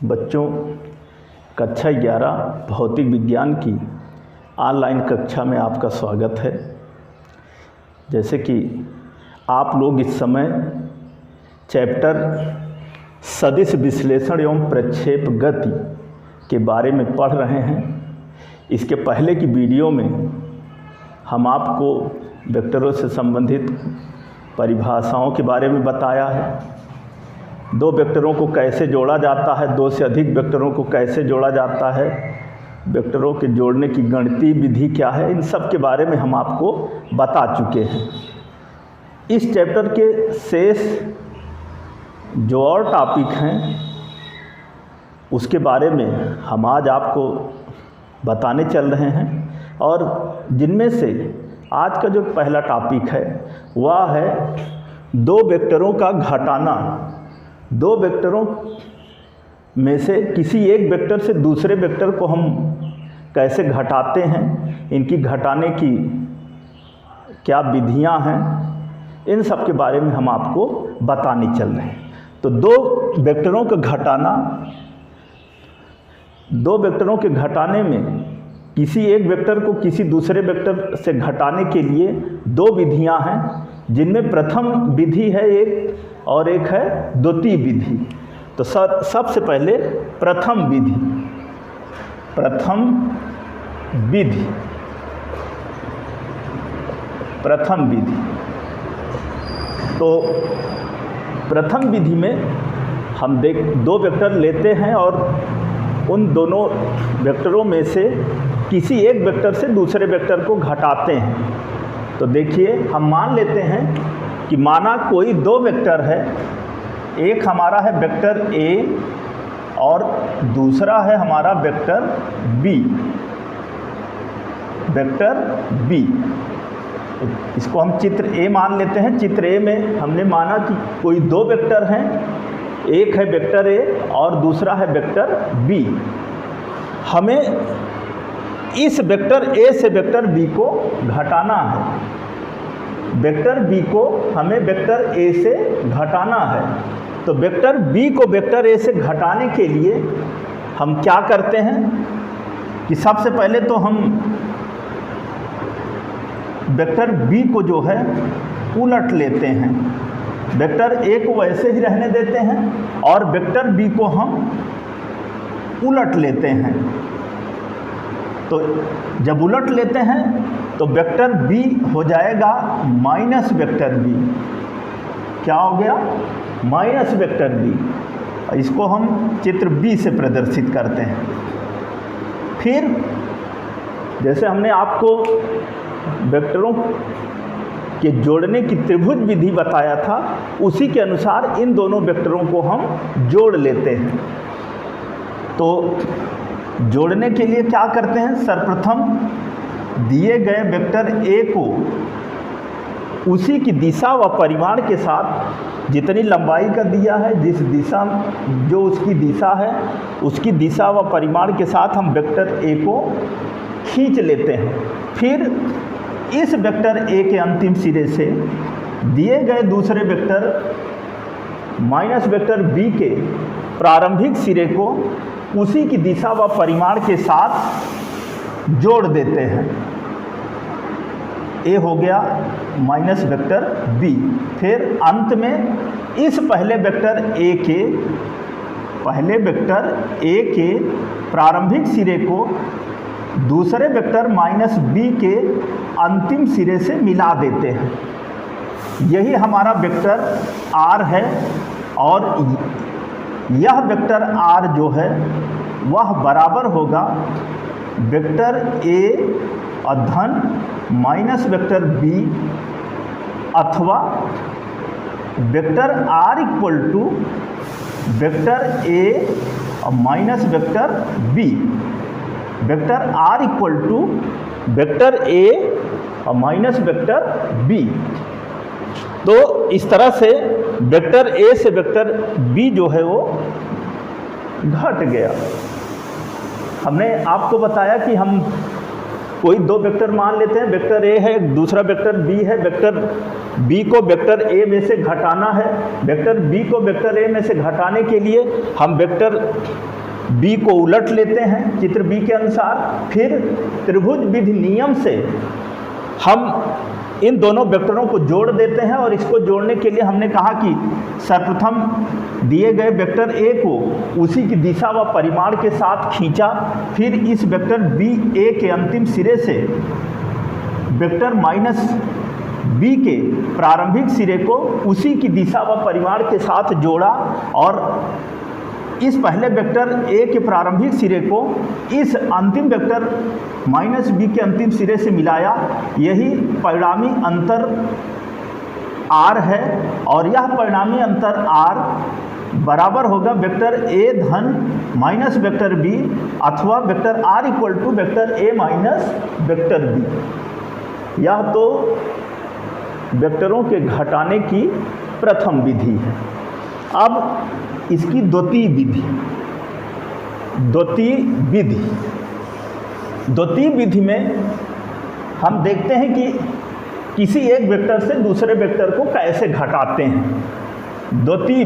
बच्चों, कक्षा 11 भौतिक विज्ञान की ऑनलाइन कक्षा में आपका स्वागत है। जैसे कि आप लोग इस समय चैप्टर सदिश विश्लेषण एवं प्रक्षेप गति के बारे में पढ़ रहे हैं। इसके पहले की वीडियो में हम आपको वेक्टरों से संबंधित परिभाषाओं के बारे में बताया है। दो वेक्टरों को कैसे जोड़ा जाता है, दो से अधिक वेक्टरों को कैसे जोड़ा जाता है, वेक्टरों के जोड़ने की गणितीय विधि क्या है, इन सब के बारे में हम आपको बता चुके हैं। इस चैप्टर के शेष जो और टॉपिक हैं उसके बारे में हम आज आपको बताने चल रहे हैं, और जिनमें से आज का जो पहला टॉपिक है वह है दो वेक्टरों का घटाना। दो वेक्टरों में से किसी एक वेक्टर से दूसरे वेक्टर को हम कैसे घटाते हैं, इनकी घटाने की क्या विधियां हैं, इन सब के बारे में हम आपको बताने चल रहे हैं। तो दो वेक्टरों के घटाने में किसी एक वेक्टर को किसी दूसरे वेक्टर से घटाने के लिए दो विधियां हैं, जिनमें प्रथम विधि है एक और एक है द्वितीय विधि। तो सबसे पहले प्रथम विधि। तो प्रथम विधि में हम दो वेक्टर लेते हैं और उन दोनों वेक्टरों में से किसी एक वेक्टर से दूसरे वेक्टर को घटाते हैं। तो देखिए, हम मान लेते हैं कि माना कोई दो वेक्टर है, एक हमारा है वेक्टर ए और दूसरा है हमारा वेक्टर बी। इसको हम चित्र ए मान लेते हैं। चित्र ए में हमने माना कि कोई दो वेक्टर हैं, एक है वेक्टर ए और दूसरा है वेक्टर बी। हमें इस वेक्टर ए से वेक्टर बी को घटाना है। वेक्टर बी को हमें वेक्टर ए से घटाना है। तो वेक्टर बी को वेक्टर ए से घटाने के लिए हम क्या करते हैं कि सबसे पहले तो हम वेक्टर बी को जो है उलट लेते हैं। वेक्टर ए को वैसे ही रहने देते हैं और वेक्टर बी को हम उलट लेते हैं। तो जब उलट लेते हैं तो वेक्टर बी हो जाएगा माइनस वेक्टर बी। क्या हो गया? Minus vector B. इसको हम चित्र बी से प्रदर्शित करते हैं। फिर जैसे हमने आपको वेक्टरों के जोड़ने की त्रिभुज विधि बताया था, उसी के अनुसार इन दोनों वेक्टरों को हम जोड़ लेते हैं। तो जोड़ने के लिए क्या करते हैं? सर्वप्रथम दिए गए वेक्टर ए को उसी की दिशा व परिमाण के साथ, जितनी लंबाई का दिया है, जिस दिशा जो उसकी दिशा है, उसकी दिशा व परिमाण के साथ हम वेक्टर ए को खींच लेते हैं। फिर इस वेक्टर ए के अंतिम सिरे से दिए गए दूसरे वेक्टर माइनस वेक्टर बी के प्रारंभिक सिरे को उसी की दिशा व परिमाण के साथ जोड़ देते हैं। ए हो गया माइनस वेक्टर बी। फिर अंत में इस पहले वेक्टर ए के प्रारंभिक सिरे को दूसरे वेक्टर माइनस बी के अंतिम सिरे से मिला देते हैं। यही हमारा वेक्टर आर है, और यह वेक्टर आर जो है वह बराबर होगा वेक्टर ए धन माइनस वेक्टर बी, अथवा vector R equal to vector A minus vector B. Vector R equal to vector A minus vector B. तो इस तरह से वेक्टर ए से वेक्टर बी जो है वो घट गया। हमने आपको बताया कि हम कोई दो वेक्टर मान लेते हैं, वेक्टर ए है, दूसरा वेक्टर बी है। वेक्टर बी को वेक्टर ए में से घटाना है। वेक्टर बी को वेक्टर ए में से घटाने के लिए हम वेक्टर बी को उलट लेते हैं चित्र बी के अनुसार। फिर त्रिभुज विधि नियम से हम इन दोनों वेक्टरों को जोड़ देते हैं, और इसको जोड़ने के लिए हमने कहा कि सर्वप्रथम दिए गए वेक्टर ए को उसी की दिशा व परिमाण के साथ खींचा। फिर इस वेक्टर बी ए के अंतिम सिरे से वेक्टर माइनस बी के प्रारंभिक सिरे को उसी की दिशा व परिमाण के साथ जोड़ा, और इस पहले वेक्टर ए के प्रारंभिक सिरे को इस अंतिम वेक्टर माइनस बी के अंतिम सिरे से मिलाया। यही परिणामी अंतर r है, और यह परिणामी अंतर r बराबर होगा वेक्टर ए धन माइनस वेक्टर बी, अथवा vector r equal to vector A minus vector B. यह तो वेक्टरों के घटाने की प्रथम विधि है। अब इसकी द्वितीय विधि में हम देखते हैं कि किसी एक वेक्टर से दूसरे वेक्टर को कैसे घटाते हैं। द्वितीय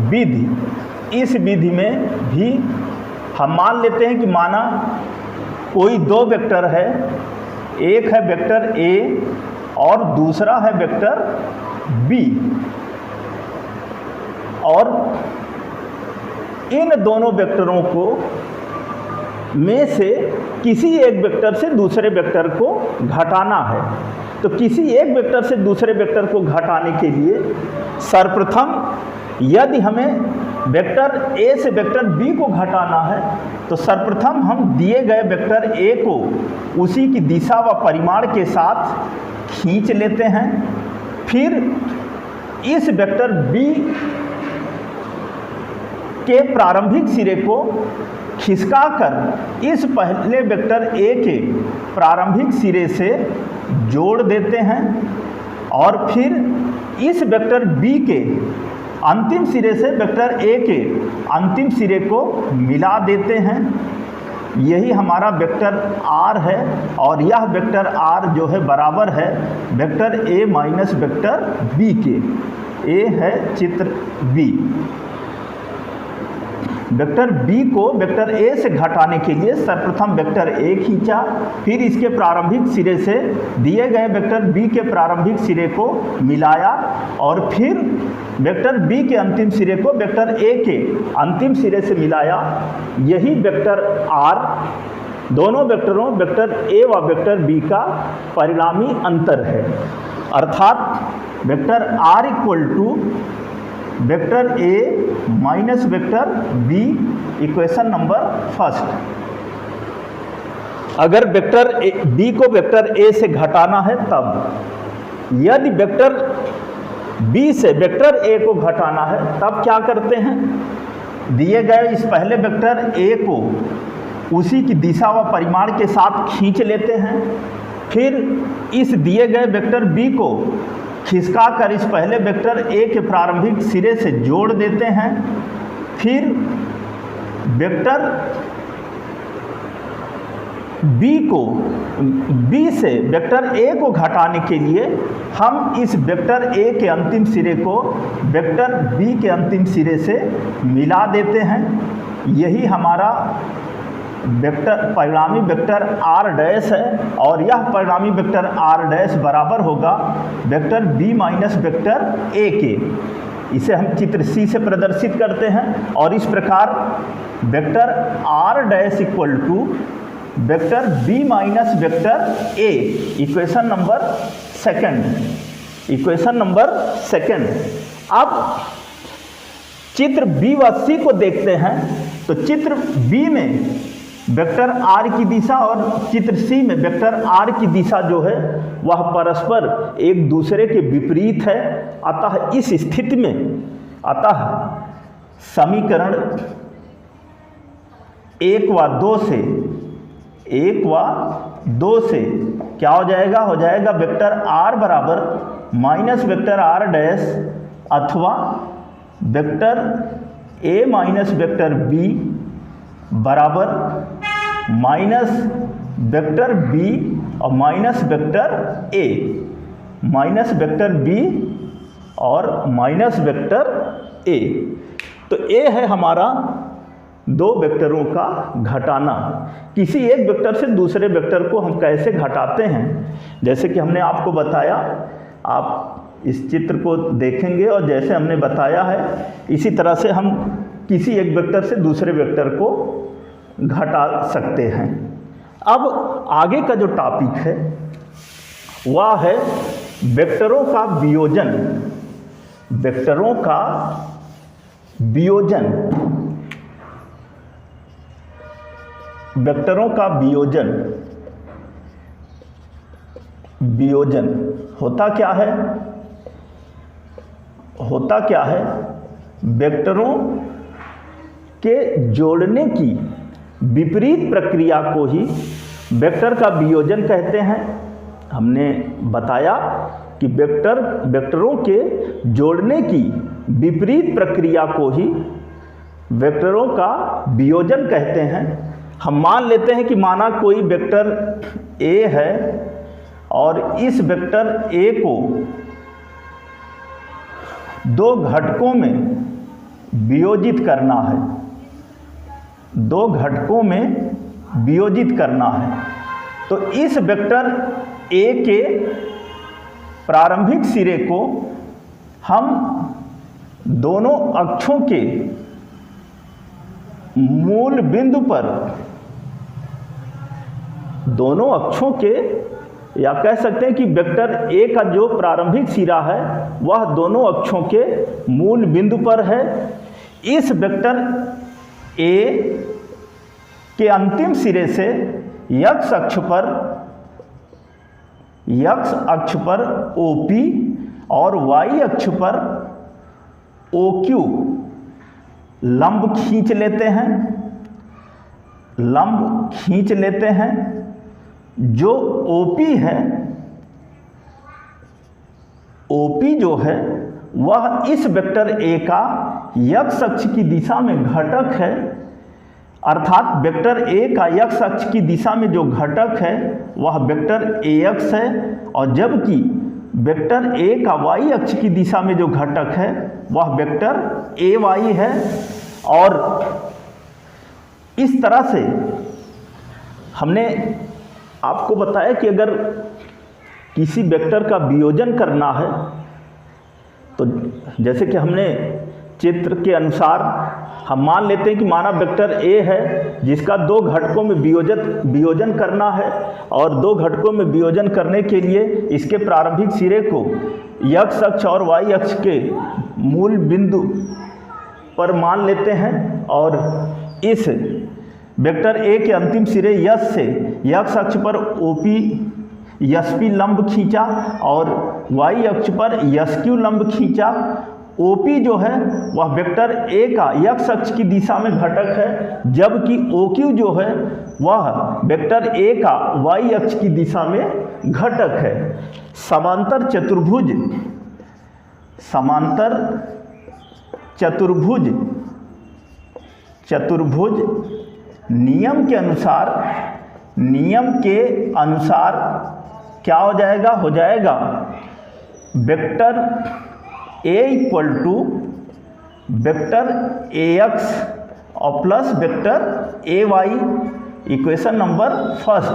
विधि, इस विधि में भी हम मान लेते हैं कि माना कोई दो वेक्टर है, एक है वेक्टर ए और दूसरा है वेक्टर बी, और इन दोनों वेक्टरों को में से किसी एक वेक्टर से दूसरे वेक्टर को घटाना है। तो किसी एक वेक्टर से दूसरे वेक्टर को घटाने के लिए सर्वप्रथम यदि हमें वेक्टर ए से वेक्टर बी को घटाना है, तो सर्वप्रथम हम दिए गए वेक्टर ए को उसी की दिशा व परिमाण के साथ खींच लेते हैं। फिर इस वेक्टर बी के प्रारंभिक सिरे को खिसकाकर इस पहले वेक्टर ए के प्रारंभिक सिरे से जोड़ देते हैं, और फिर इस वेक्टर बी के अंतिम सिरे से वेक्टर ए के अंतिम सिरे को मिला देते हैं। यही हमारा वेक्टर r है, और यह वेक्टर r जो है बराबर है vector a minus vector b के। a है चित्र b। वेक्टर b को वेक्टर a से घटाने के लिए सर्वप्रथम वेक्टर a खींचा, फिर इसके प्रारंभिक सिरे से दिए गए वेक्टर b के प्रारंभिक सिरे को मिलाया, और फिर वेक्टर b के अंतिम सिरे को वेक्टर a के अंतिम सिरे से मिलाया। यही वेक्टर r दोनों वेक्टरों वेक्टर a व वेक्टर b का परिणामी अंतर है। अर्थात vector r equal to vector a minus vector b, equation number first. अगर वेक्टर b को वेक्टर a से घटाना है तब, यदि वेक्टर b से वेक्टर a को घटाना है तब क्या करते हैं, दिए गए इस पहले वेक्टर a को उसी की दिशा व परिमाण के साथ खींच लेते हैं। फिर इस दिए गए वेक्टर b को खिसका कर इस पहले वेक्टर a के प्रारंभिक सिरे से जोड़ देते हैं। फिर वेक्टर b से वेक्टर a को घटाने के लिए हम इस वेक्टर a के अंतिम सिरे को वेक्टर b के अंतिम सिरे से मिला देते हैं। यही हमारा वेक्टर परिणामी वेक्टर r डैश है, और यह परिणामी वेक्टर r डैश बराबर होगा vector b minus vector a के। इसे हम चित्र c से प्रदर्शित करते हैं, और इस प्रकार vector r dash equal to vector b minus vector a, equation number second. अब चित्र b व c को देखते हैं, तो चित्र b में वेक्टर r की दिशा और चित्र c में वेक्टर r की दिशा जो है वह परस्पर एक दूसरे के विपरीत है। अतः इस स्थिति में समीकरण 1 व 2 से क्या हो जाएगा, वेक्टर r बराबर माइनस वेक्टर r डैश अथवा vector a minus vector b बराबर माइनस वेक्टर बी और minus vector A, minus vector B और माइनस वेक्टर ए। तो ए है हमारा दो वेक्टरों का घटाना। किसी एक वेक्टर से दूसरे वेक्टर को हम कैसे घटाते हैं, जैसे कि हमने आपको बताया, आप इस चित्र को देखेंगे और जैसे हमने बताया है इसी तरह से हम किसी एक वेक्टर से दूसरे वेक्टर को घटा सकते हैं। अब आगे का जो टॉपिक है वह है वेक्टरों का वियोजन। वेक्टरों का वियोजन, वेक्टरों का वियोजन। वियोजन होता क्या है? होता क्या है? वेक्टरों के जोड़ने की विपरीत प्रक्रिया को ही वेक्टर का वियोजन कहते हैं। हमने बताया कि वेक्टरों के जोड़ने की विपरीत प्रक्रिया को ही वेक्टरों का वियोजन कहते हैं। हम मान लेते हैं कि माना कोई वेक्टर ए है और इस वेक्टर ए को दो घटकों में वियोजित करना है, दो घटकों में वियोजित करना है। तो इस वेक्टर ए के प्रारंभिक सिरे को हम दोनों अक्षों के मूल बिंदु पर, दोनों अक्षों के, या कह सकते हैं कि वेक्टर ए का जो प्रारंभिक सिरा है वह दोनों अक्षों के मूल बिंदु पर है। इस वेक्टर ए के अंतिम सिरे से x अक्ष पर OP और y अक्ष पर OQ लंब खींच लेते हैं, लंब खींच लेते हैं। जो OP है, OP जो है वह इस वेक्टर A का x अक्ष की दिशा में घटक है, अर्थात वेक्टर A का x अक्ष की दिशा में जो घटक है वह वेक्टर AX है, और जबकि वेक्टर A का y अक्ष की दिशा में जो घटक है वह वेक्टर AY है। और इस तरह से हमने आपको बताया कि अगर किसी वेक्टर का वियोजन करना है तो जैसे कि हमने चित्र के अनुसार हम मान लेते हैं कि माना वेक्टर ए है जिसका दो घटकों में वियोजन करना है, और दो घटकों में वियोजन करने के लिए इसके प्रारंभिक सिरे को x अक्ष और y अक्ष के मूल बिंदु पर मान लेते हैं, और इस वेक्टर ए के अंतिम सिरे यस से x अक्ष पर SP लंब खींचा और y अक्ष पर SQ लंब खींचा। OP जो है वह वेक्टर A का x अक्ष की दिशा में घटक है, जबकि OQ जो है वह वेक्टर A का y अक्ष की दिशा में घटक है। समांतर चतुर्भुज नियम के अनुसार क्या हो जाएगा? हो जाएगा vector A equal to vector AX और plus vector AY। Equation number first,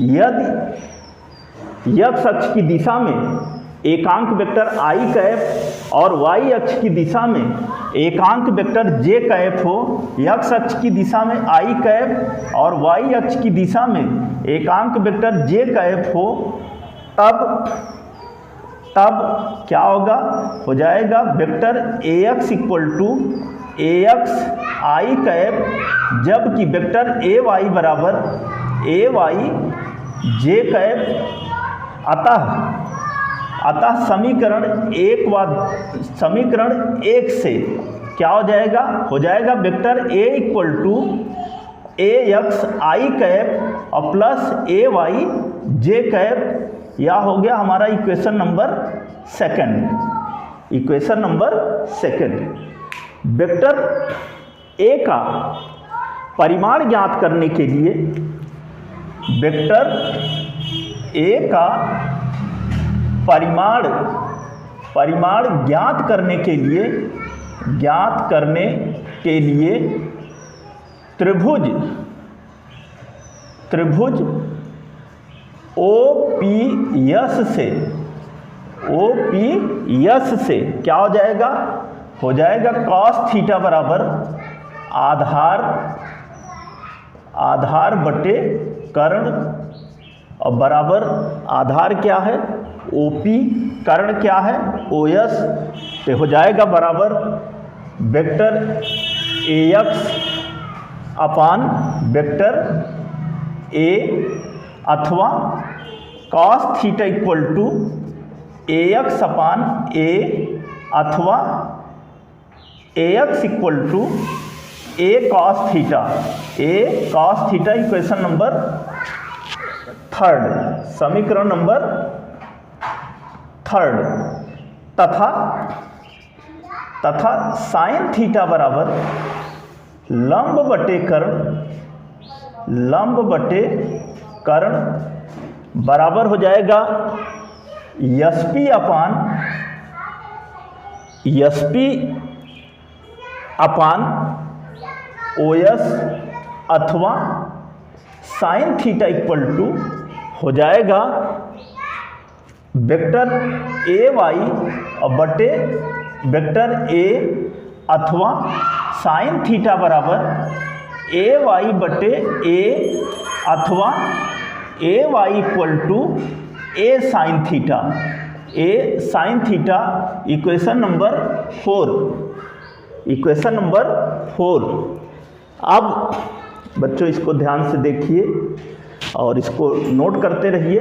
यदि x अक्ष की दिशा में एकांक वेक्टर I कैप और y अक्ष की दिशा में एकांक वेक्टर j कैप हो, x अक्ष की दिशा में I कैप और y अक्ष की दिशा में एकांक वेक्टर j कैप हो, तब क्या होगा? हो जाएगा vector AX equal to AX I cap, जबकि वेक्टर AY बराबर AY j कैप। अतः समीकरण एक से क्या हो जाएगा? हो जाएगा vector A equal to AX I cap और प्लस AY j कैप। यह हो गया हमारा equation number second. Equation number second, vector A का परिमाण ज्ञात करने के लिए वेक्टर ए का परिमाण ज्ञात करने के लिए त्रिभुज OPS से क्या हो जाएगा? हो जाएगा cos थीटा बराबर आधार बटे कर्ण, और बराबर आधार क्या है? OP, कर्ण क्या है? OS। तो हो जाएगा बराबर vector AX upon vector A, अथवा cos theta equal to AX upon A, अथवा AX equal to A cos theta. Equation number 3, समीकरण नंबर 3। तथा साइन थीटा बराबर लंब बटे कर्ण बराबर हो जाएगा SP अपान OS, अथवा साइन थीटा इक्वल टू हो जाएगा वेक्टर AY बटे वेक्टर A, अथवा साइन थीटा बराबर AY बटे A, अथवा AY equal to A sine theta. Equation number 4। अब बच्चों इसको ध्यान से देखिए और इसको नोट करते रहिए।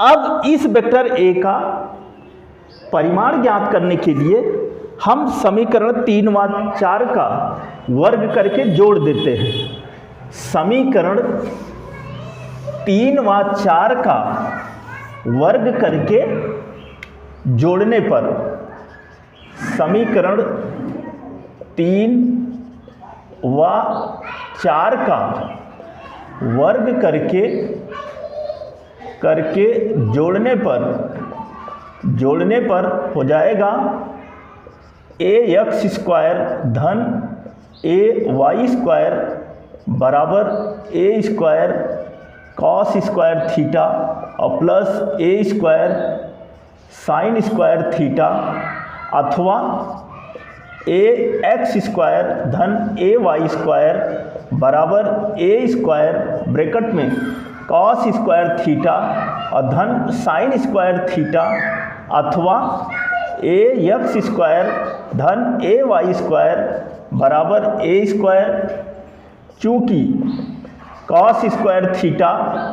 अब इस वेक्टर A का परिमाण ज्ञात करने के लिए हम समीकरण 3 व 4 का वर्ग करके जोड़ देते हैं। समीकरण 3 व 4 का वर्ग करके जोड़ने पर समीकरण 3 व 4 का वर्ग करके जोड़ने पर हो जाएगा AX स्क्वायर धन AY स्क्वायर बराबर A square cos square theta और plus A square sine square theta, अथवा AX स्क्वायर धन AY स्क्वायर बराबर A स्क्वायर ब्रैकेट में कॉस स्क्वायर थीटा और धन साइन स्क्वायर थीटा, अथवा AX स्क्वायर धन AY स्क्वायर बराबर A स्क्वायर। चूँकि cos square theta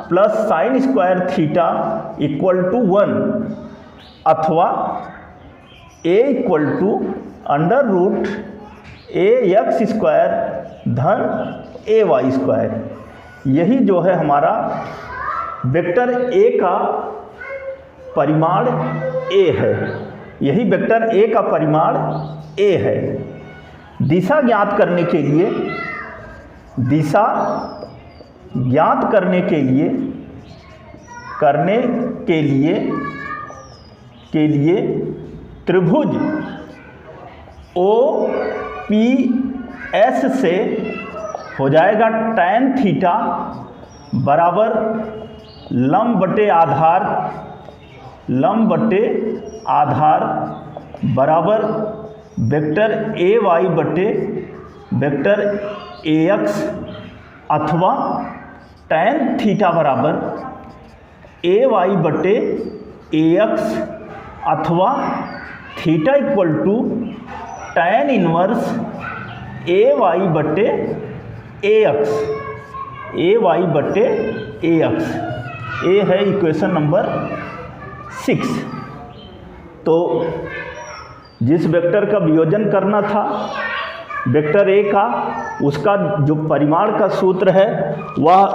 plus sine square theta equal to 1, अथवा A equal to under root AX square धन AY square. यही जो है हमारा वेक्टर A का परिमाण A है। यही वेक्टर A का परिमाण A है। दिशा ज्ञात करने के लिए त्रिभुज OPS से हो जाएगा tan थीटा बराबर लंब बटे आधार बराबर वेक्टर AY बटे वेक्टर AX, अथवा tan थीटा बराबर AY बटे AX, अथवा theta equal to tan inverse AY बटे AX। ए है इक्वेशन नंबर 6। तो जिस वेक्टर का वियोजन करना था वेक्टर A का, उसका जो परिमाण का सूत्र है वह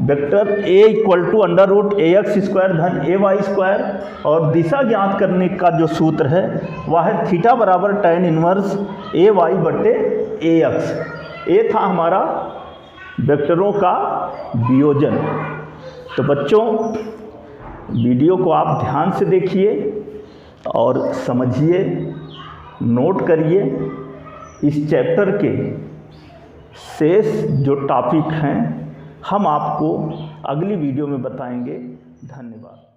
vector A equal to under root AX square धन AY स्क्वायर, और दिशा ज्ञात करने का जो सूत्र है वह है थीटा बराबर tan इनवर्स AY बटे AX। ये था हमारा वेक्टरों का वियोजन। तो बच्चों, वीडियो को आप ध्यान से देखिए और समझिए, नोट करिए। इस चैप्टर के शेष जो टॉपिक हैं हम आपको अगली वीडियो में बताएंगे। धन्यवाद।